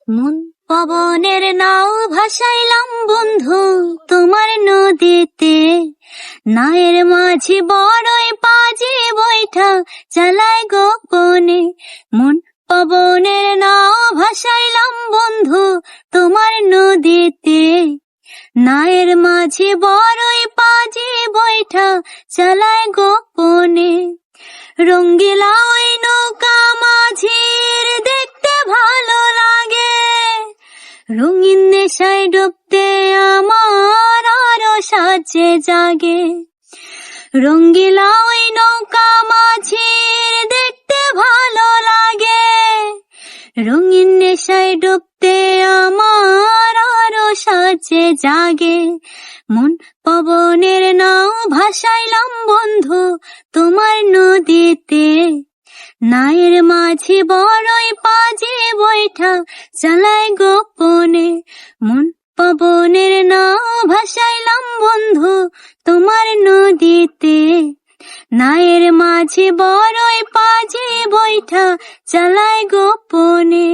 মন পবনের নাও ভাসাইলাম বন্ধু তোমার নদীতে, নায়ের মাঝি বড়ই পাজি বৈঠা চালায় গোপনে। মন পবনের নাও ভাসাইলাম বন্ধু তোমার নদীতে, নায়ের মাঝি বড়ই পাজি বৈঠা চালায় গোপনে। রঙ্গিলা ওই নৌকা মাঝির দেখতে ভালো লাগে, রঙিন নেশায় ডুবতে আমার আরো সাজে জাগে। রঙ্গিলা ওই নৌকা মাঝির দেখতে ভালো লাগে, রঙিন নেশায় ডুবতে আমার আরো সাজে জাগে। মন পবনের নাও ভাসাইলাম বন্ধু তোমার নদীতে, নায়ের মাঝি বড়ই পাজি বৈঠা চালায় গোপনে। মন পবনের নাও ভাসাইলাম বন্ধু তোমার নদীতে, নায়ের মাঝি বড়ই পাজি বৈঠা চালায় গোপনে।